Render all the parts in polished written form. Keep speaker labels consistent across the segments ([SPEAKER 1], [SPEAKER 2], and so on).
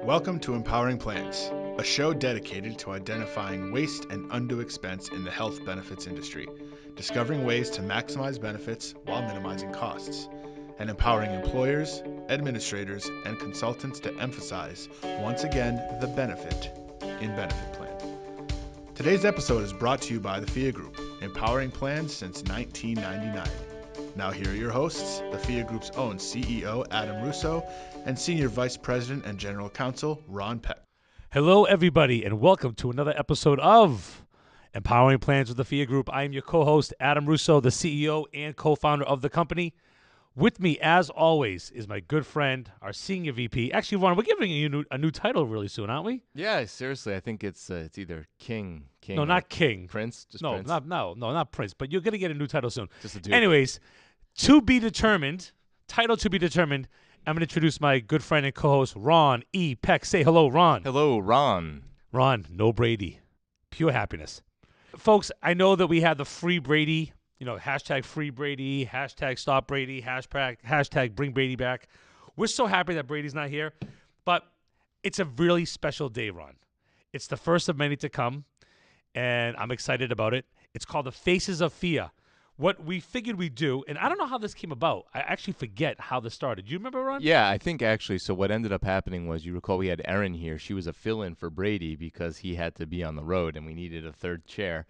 [SPEAKER 1] Welcome to Empowering Plans, a show dedicated to identifying waste and undue expense in the health benefits industry, discovering ways to maximize benefits while minimizing costs, and empowering employers, administrators, and consultants to emphasize, once again, the benefit in benefit plan. Today's episode is brought to you by the Phia Group, empowering plans since 1999. Now here are your hosts, the Phia Group's own CEO, Adam Russo, and Senior Vice President and General Counsel, Ron Peck.
[SPEAKER 2] Hello, everybody, and welcome to another episode of Empowering Plans with the Phia Group. I am your co-host, Adam Russo, the CEO and co-founder of the company. With me, as always, is my good friend, our Senior VP. Actually, Ron, we're giving you a new title really soon, aren't we?
[SPEAKER 3] Yeah, seriously, I think it's either King.
[SPEAKER 2] No, not King.
[SPEAKER 3] Prince. Just
[SPEAKER 2] no,
[SPEAKER 3] Prince.
[SPEAKER 2] not Prince. But you're gonna get a new title soon.
[SPEAKER 3] Just a dude.
[SPEAKER 2] Anyways, to be determined. Title to be determined. I'm gonna introduce my good friend and co-host, Ron E. Peck. Say hello, Ron.
[SPEAKER 3] Hello, Ron.
[SPEAKER 2] Ron, no Brady. Pure happiness. Folks, I know that we have the free Brady, hashtag free Brady, hashtag stop Brady, hashtag bring Brady back. We're so happy that Brady's not here, but it's a really special day, Ron. It's the first of many to come, and I'm excited about it. It's called the Faces of Phia. What we figured we'd do, and I don't know how this came about. I actually forget how this started. Do you remember, Ron?
[SPEAKER 3] Yeah, I think actually, so what ended up happening was, you recall we had Erin here. She was a fill-in for Brady because he had to be on the road, and we needed a third chair.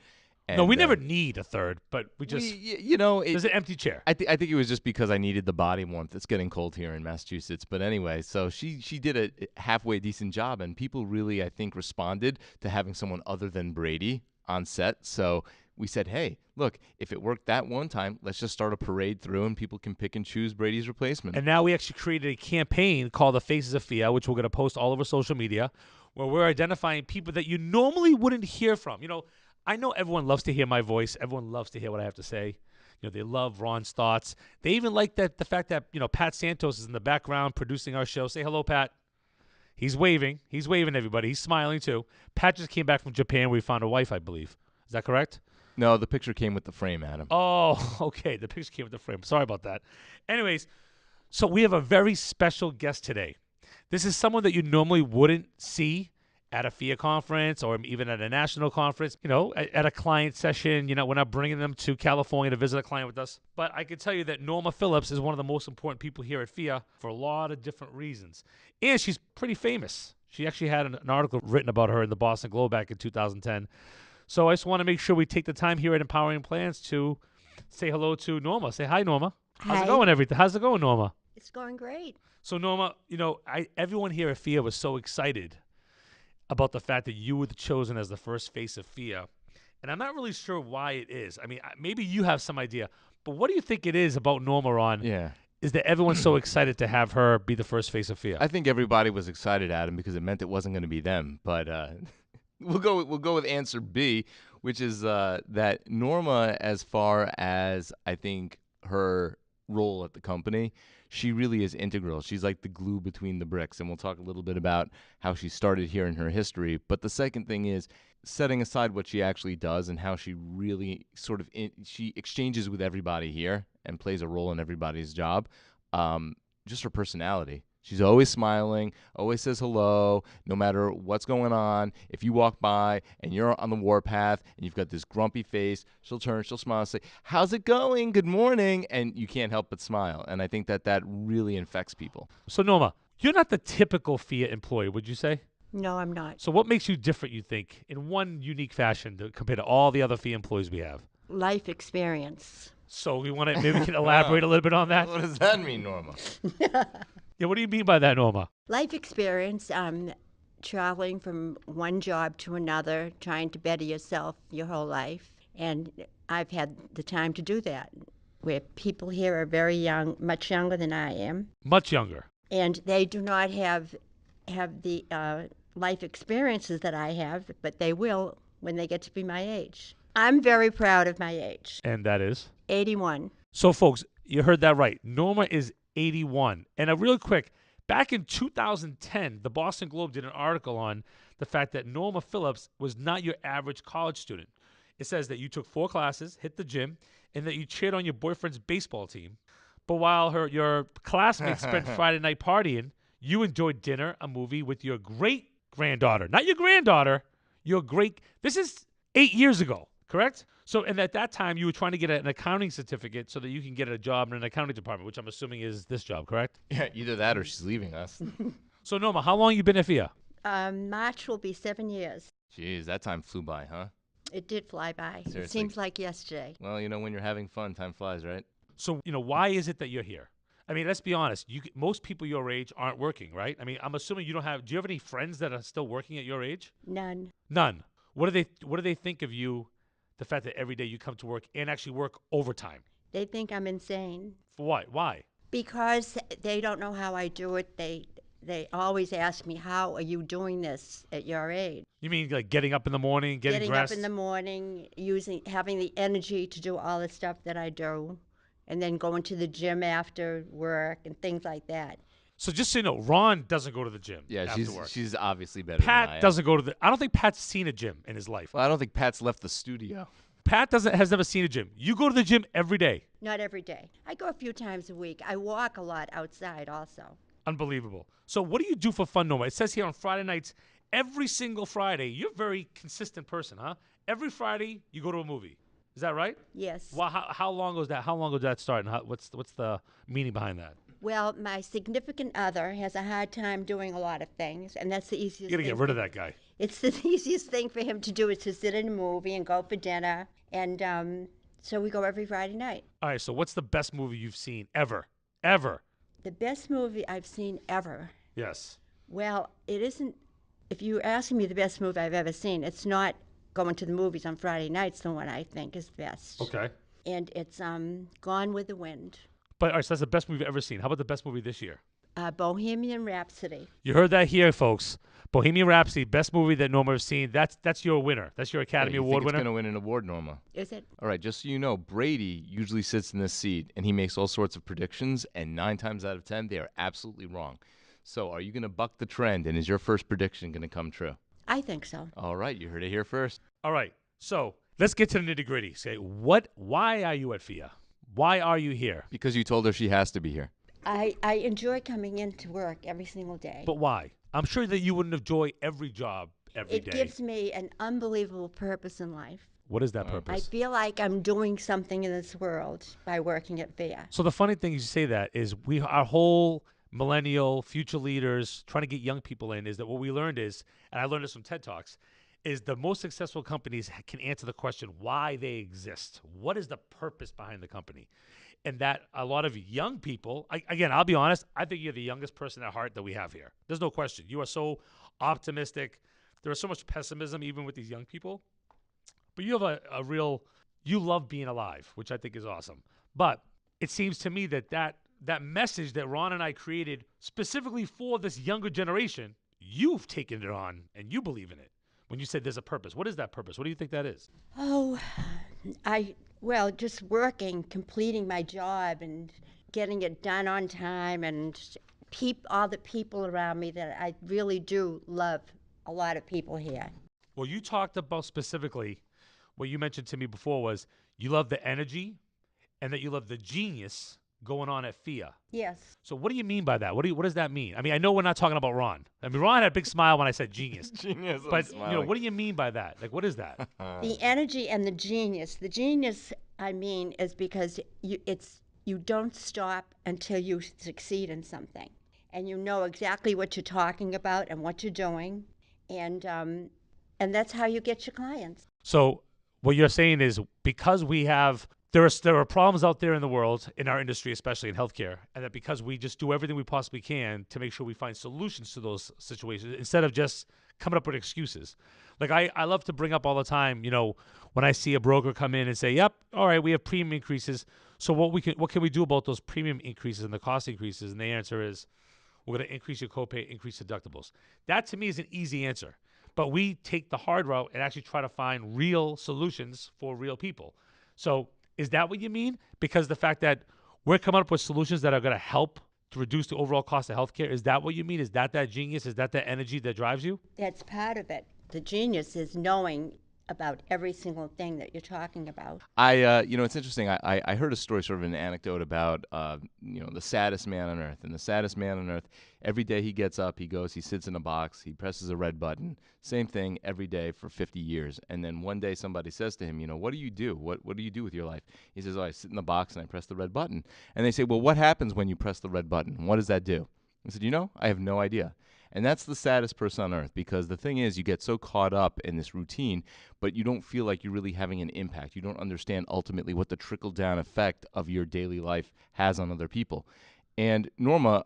[SPEAKER 3] And,
[SPEAKER 2] No, we never need a third, but we just, there's an empty chair.
[SPEAKER 3] I think it was just because I needed the body warmth. It's getting cold here in Massachusetts. But anyway, so she did a halfway decent job, and people really, I think, responded to having someone other than Brady on set. So we said, hey, look, if it worked that one time, let's just start a parade through and people can pick and choose Brady's replacement.
[SPEAKER 2] And now we actually created a campaign called the Faces of Phia, which we're going to post all over social media, where we're identifying people that you normally wouldn't hear from. I know everyone loves to hear my voice. Everyone loves to hear what I have to say. They love Ron's thoughts. They even like the fact that, Pat Santos is in the background producing our show. Say hello, Pat. He's waving. He's waving, everybody. He's smiling, too. Pat just came back from Japan where he found a wife, I believe. Is that correct?
[SPEAKER 3] No, the picture came with the frame, Adam.
[SPEAKER 2] Oh, okay. The picture came with the frame. Sorry about that. Anyways, so we have a very special guest today. This is someone that you normally wouldn't see at a Phia conference or even at a national conference, at a client session. We're not bringing them to California to visit a client with us. But I can tell you that Norma Phillips is one of the most important people here at Phia for a lot of different reasons. And she's pretty famous. She actually had an article written about her in the Boston Globe back in 2010. So I just want to make sure we take the time here at Empowering Plans to say hello to Norma. Say hi, Norma. How's
[SPEAKER 4] Hi.
[SPEAKER 2] it going, How's it going, Norma?
[SPEAKER 4] It's going great.
[SPEAKER 2] So, Norma, everyone here at Phia was so excited about the fact that you were chosen as the first face of Phia. And I'm not really sure why it is. I mean, maybe you have some idea. But what do you think it is about Norma, Ron?
[SPEAKER 3] Yeah.
[SPEAKER 2] Is that everyone's so excited to have her be the first face of Phia?
[SPEAKER 3] I think everybody was excited, Adam, because it meant it wasn't going to be them. But we'll go with answer B, which is that Norma, as far as I think her role at the company, she really is integral. She's like the glue between the bricks, and we'll talk a little bit about how she started here in her history. But the second thing is, setting aside what she actually does and how she really sort of she exchanges with everybody here and plays a role in everybody's job, just her personality. She's always smiling, always says hello, no matter what's going on. If you walk by and you're on the warpath and you've got this grumpy face, she'll turn, she'll smile and say, how's it going? Good morning. And you can't help but smile. And I think that really infects people.
[SPEAKER 2] So, Norma, you're not the typical Phia employee, would you say?
[SPEAKER 4] No, I'm not.
[SPEAKER 2] So what makes you different, you think, in one unique fashion compared to all the other Phia employees we have?
[SPEAKER 4] Life experience.
[SPEAKER 2] So maybe we can elaborate a little bit on that?
[SPEAKER 3] What does that mean, Norma?
[SPEAKER 2] Yeah, what do you mean by that, Norma?
[SPEAKER 4] Life experience, traveling from one job to another, trying to better yourself your whole life. And I've had the time to do that, where people here are very young, much younger than I am.
[SPEAKER 2] Much younger.
[SPEAKER 4] And they do not have the life experiences that I have, but they will when they get to be my age. I'm very proud of my age.
[SPEAKER 2] And that is?
[SPEAKER 4] 81.
[SPEAKER 2] So, folks, you heard that right. Norma is 81. And real quick, back in 2010, the Boston Globe did an article on the fact that Norma Phillips was not your average college student. It says that you took 4 classes, hit the gym, and that you cheered on your boyfriend's baseball team. But while your classmates spent Friday night partying, you enjoyed dinner, a movie with your great granddaughter, not your granddaughter, your great. This is 8 years ago, correct? So, and at that time, you were trying to get an accounting certificate so that you can get a job in an accounting department, which I'm assuming is this job, correct?
[SPEAKER 3] Yeah, either that or she's leaving us.
[SPEAKER 2] So, Norma, how long you been at FIA?
[SPEAKER 4] March will be 7 years.
[SPEAKER 3] Jeez, that time flew by, huh?
[SPEAKER 4] It did fly by. It
[SPEAKER 3] Seriously.
[SPEAKER 4] seems like yesterday.
[SPEAKER 3] Well, when you're having fun, time flies, right?
[SPEAKER 2] So, why is it that you're here? I mean, let's be honest. Most people your age aren't working, right? I mean, I'm assuming you don't have. Do you have any friends that are still working at your age?
[SPEAKER 4] None.
[SPEAKER 2] None. What do they think of you? The fact that every day you come to work and actually work overtime.
[SPEAKER 4] They think I'm insane.
[SPEAKER 2] For what? Why?
[SPEAKER 4] Because they don't know how I do it. They always ask me, how are you doing this at your age?
[SPEAKER 2] You mean like getting up in the morning, getting dressed?
[SPEAKER 4] Up in the morning, having the energy to do all the stuff that I do, and then going to the gym after work and things like that.
[SPEAKER 2] So just so you know, Ron doesn't go to the gym.
[SPEAKER 3] Yeah,
[SPEAKER 2] after work.
[SPEAKER 3] she's obviously better than I
[SPEAKER 2] Pat
[SPEAKER 3] am.
[SPEAKER 2] doesn't go to the. I don't think Pat's seen a gym in his life.
[SPEAKER 3] Well, I don't think Pat's left the studio.
[SPEAKER 2] Pat has never seen a gym. You go to the gym every day.
[SPEAKER 4] Not every day. I go a few times a week. I walk a lot outside also.
[SPEAKER 2] Unbelievable. So what do you do for fun, Norma? It says here on Friday nights, every single Friday. You're a very consistent person, huh? Every Friday you go to a movie. Is that right?
[SPEAKER 4] Yes.
[SPEAKER 2] Well, how long was that? How long ago did that start? And what's the meaning behind that?
[SPEAKER 4] Well, my significant other has a hard time doing a lot of things, and that's the easiest
[SPEAKER 2] You got to
[SPEAKER 4] thing.
[SPEAKER 2] get rid of that guy.
[SPEAKER 4] It's the easiest thing for him to do is to sit in a movie and go for dinner, and so we go every Friday night.
[SPEAKER 2] All right, so what's the best movie you've seen ever? Ever?
[SPEAKER 4] The best movie I've seen ever.
[SPEAKER 2] Yes.
[SPEAKER 4] Well, it isn't. If you're asking me the best movie I've ever seen, it's not going to the movies on Friday nights. The one I think is best.
[SPEAKER 2] Okay.
[SPEAKER 4] And it's Gone with the Wind.
[SPEAKER 2] But all right, so that's the best movie you've ever seen. How about the best movie this year?
[SPEAKER 4] Bohemian Rhapsody.
[SPEAKER 2] You heard that here, folks. Bohemian Rhapsody, best movie that Norma has seen. That's your winner. That's your Academy
[SPEAKER 3] You
[SPEAKER 2] Award
[SPEAKER 3] think it's
[SPEAKER 2] winner.
[SPEAKER 3] going to win an award, Norma?
[SPEAKER 4] Is it?
[SPEAKER 3] All right, just so you know, Brady usually sits in this seat, and he makes all sorts of predictions, and 9 times out of 10, they are absolutely wrong. So are you going to buck the trend, and is your first prediction going to come true?
[SPEAKER 4] I think so.
[SPEAKER 3] All right, you heard it here first.
[SPEAKER 2] All right, so let's get to the nitty gritty. Say, why are you at FIA? Why are you here?
[SPEAKER 3] Because you told her she has to be here.
[SPEAKER 4] I enjoy coming into work every single day.
[SPEAKER 2] But why? I'm sure that you wouldn't enjoy every job every day.
[SPEAKER 4] It gives me an unbelievable purpose in life.
[SPEAKER 2] What is that
[SPEAKER 4] I
[SPEAKER 2] purpose?
[SPEAKER 4] feel like I'm doing something in this world by working at FIA.
[SPEAKER 2] So the funny thing is you say that is our whole millennial future leaders trying to get young people in is that what we learned is, and I learned this from TED Talks, is the most successful companies can answer the question why they exist. What is the purpose behind the company? And that a lot of young people, again, I'll be honest, I think you're the youngest person at heart that we have here. There's no question. You are so optimistic. There is so much pessimism even with these young people. But you have a real, you love being alive, which I think is awesome. But it seems to me that message that Ron and I created specifically for this younger generation, you've taken it on and you believe in it. When you said there's a purpose, what is that purpose? What do you think that is?
[SPEAKER 4] Oh, just working, completing my job and getting it done on time and all the people around me that I really do love a lot of people here.
[SPEAKER 2] Well, you talked about specifically what you mentioned to me before was you love the energy and that you love the genius going on at FIA.
[SPEAKER 4] Yes.
[SPEAKER 2] So what do you mean by that? What does that mean? I mean, I know we're not talking about Ron. I mean, Ron had a big smile when I said genius.
[SPEAKER 3] Genius.
[SPEAKER 2] But what do you mean by that? Like, what is that?
[SPEAKER 4] The energy and the genius. The genius, I mean, is because you don't stop until you succeed in something. And you know exactly what you're talking about and what you're doing. And that's how you get your clients.
[SPEAKER 2] So what you're saying is because we have there are problems out there in the world, in our industry, especially in healthcare, and that because we just do everything we possibly can to make sure we find solutions to those situations instead of just coming up with excuses. Like I love to bring up all the time, when I see a broker come in and say, "Yep, all right, we have premium increases. So what can we do about those premium increases and the cost increases?" And the answer is, we're going to increase your copay, increase deductibles. That to me is an easy answer. But we take the hard route and actually try to find real solutions for real people. So is that what you mean? Because the fact that we're coming up with solutions that are going to help to reduce the overall cost of healthcare, is that what you mean? Is that genius? Is that the energy that drives you?
[SPEAKER 4] That's part of it. The genius is knowing about every single thing that you're talking about.
[SPEAKER 3] It's interesting. I heard a story, sort of an anecdote about, the saddest man on earth. And the saddest man on earth, every day he gets up, he goes, he sits in a box, he presses a red button. Same thing every day for 50 years. And then one day somebody says to him, what do you do? What do you do with your life? He says, I sit in the box and I press the red button. And they say, well, what happens when you press the red button? What does that do? I said, I have no idea. And that's the saddest person on earth, because the thing is, you get so caught up in this routine, but you don't feel like you're really having an impact. You don't understand ultimately what the trickle-down effect of your daily life has on other people. And Norma,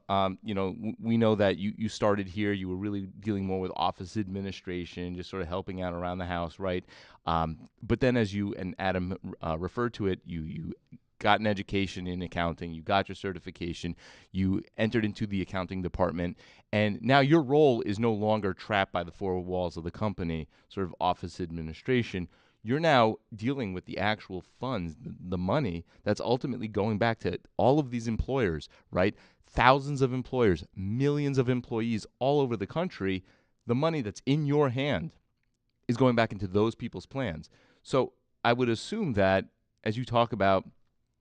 [SPEAKER 3] we know that you started here. You were really dealing more with office administration, just sort of helping out around the house, right? But then, as you and Adam referred to it, you got an education in accounting, you got your certification, you entered into the accounting department, and now your role is no longer trapped by the four walls of the company, sort of office administration. You're now dealing with the actual funds, the money that's ultimately going back to all of these employers, right? Thousands of employers, millions of employees all over the country. The money that's in your hand is going back into those people's plans. So I would assume that as you talk about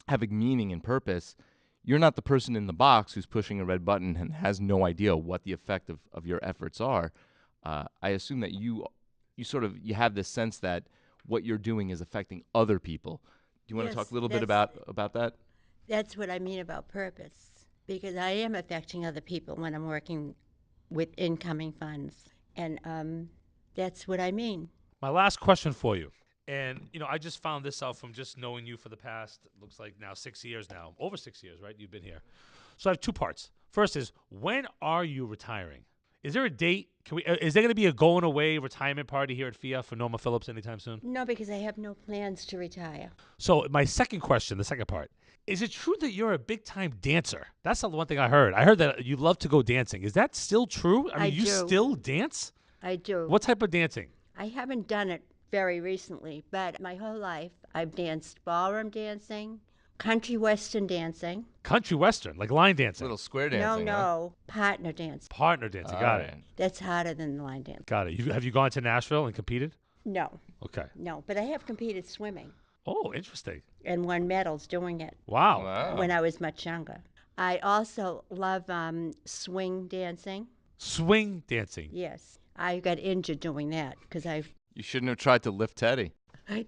[SPEAKER 3] having meaning and purpose, you're not the person in the box who's pushing a red button and has no idea what the effect of your efforts are. I assume that you have this sense that what you're doing is affecting other people. Do you want to talk a little bit about that?
[SPEAKER 4] That's what I mean about purpose, because I am affecting other people when I'm working with incoming funds, and that's what I mean.
[SPEAKER 2] My last question for you. And, I just found this out from just knowing you for the past, looks like now 6 years now. Over 6 years, right? You've been here. So I have two parts. First is, when are you retiring? Is there a date? Is there going to be a going away retirement party here at Phia for Norma Phillips anytime soon?
[SPEAKER 4] No, because I have no plans to retire.
[SPEAKER 2] So my second question, the second part, is it true that you're a big-time dancer? That's the one thing I heard. I heard that you love to go dancing. Is that still true? I mean, you
[SPEAKER 4] do.
[SPEAKER 2] still dance?
[SPEAKER 4] I do.
[SPEAKER 2] What type of dancing?
[SPEAKER 4] I haven't done it very recently, but my whole life I've danced ballroom dancing, country western dancing.
[SPEAKER 2] Country western, like line dancing.
[SPEAKER 3] Little square dancing.
[SPEAKER 4] No, partner dancing.
[SPEAKER 2] Partner dancing, got it.
[SPEAKER 4] That's harder than the line dancing.
[SPEAKER 2] Got it. Have you gone to Nashville and competed?
[SPEAKER 4] No.
[SPEAKER 2] Okay.
[SPEAKER 4] No, but I have competed swimming
[SPEAKER 2] Oh, interesting.
[SPEAKER 4] and won medals doing it
[SPEAKER 2] Wow.
[SPEAKER 4] when I was much younger. I also love swing dancing.
[SPEAKER 2] Swing dancing.
[SPEAKER 4] Yes. I got injured doing that because
[SPEAKER 3] You shouldn't have tried to lift Teddy.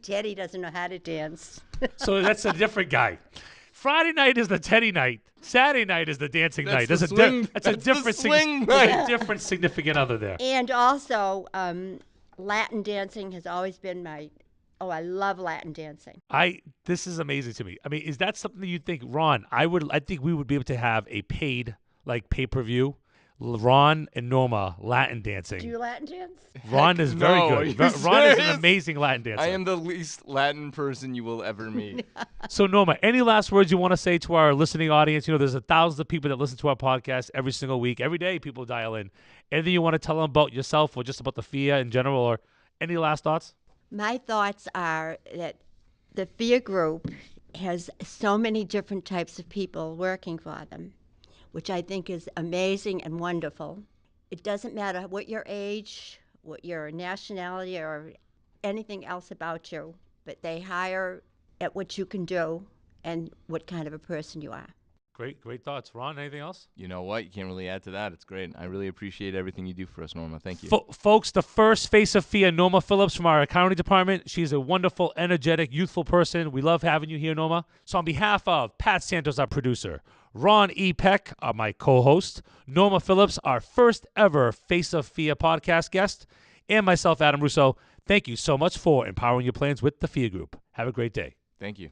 [SPEAKER 4] Teddy doesn't know how to dance.
[SPEAKER 2] So that's a different guy. Friday night is the Teddy night. Saturday night is the dancing night.
[SPEAKER 3] That's
[SPEAKER 2] That's
[SPEAKER 3] the
[SPEAKER 2] a different
[SPEAKER 3] swing
[SPEAKER 2] there's
[SPEAKER 3] night.
[SPEAKER 2] a different significant other there.
[SPEAKER 4] And also, Latin dancing has always been I love Latin dancing.
[SPEAKER 2] This is amazing to me. I mean, is that something that you think, Ron? I think we would be able to have a paid pay-per-view. Ron and Norma Latin dancing.
[SPEAKER 4] Do you Latin dance?
[SPEAKER 2] Ron is very
[SPEAKER 3] no,
[SPEAKER 2] good.
[SPEAKER 3] are you
[SPEAKER 2] Ron is an
[SPEAKER 3] serious?
[SPEAKER 2] amazing Latin dancer.
[SPEAKER 3] I am the least Latin person you will ever meet.
[SPEAKER 2] So, Norma, any last words you want to say to our listening audience? There's thousands of people that listen to our podcast every single week. Every day people dial in. Anything you want to tell them about yourself or just about the Phia in general, or any last thoughts?
[SPEAKER 4] My thoughts are that the Phia Group has so many different types of people working for them, which I think is amazing and wonderful. It doesn't matter what your age, what your nationality, or anything else about you, but they hire at what you can do and what kind of a person you are.
[SPEAKER 2] Great thoughts. Ron, anything else?
[SPEAKER 3] You know what? You can't really add to that. It's great. I really appreciate everything you do for us, Norma. Thank you.
[SPEAKER 2] Folks, the first face of Phia, Norma Phillips from our accounting department. She's a wonderful, energetic, youthful person. We love having you here, Norma. So on behalf of Pat Santos, our producer, Ron E. Peck, my co-host, Norma Phillips, our first ever Face of Phia podcast guest, and myself, Adam Russo, thank you so much for empowering your plans with the Phia Group. Have a great day.
[SPEAKER 3] Thank you.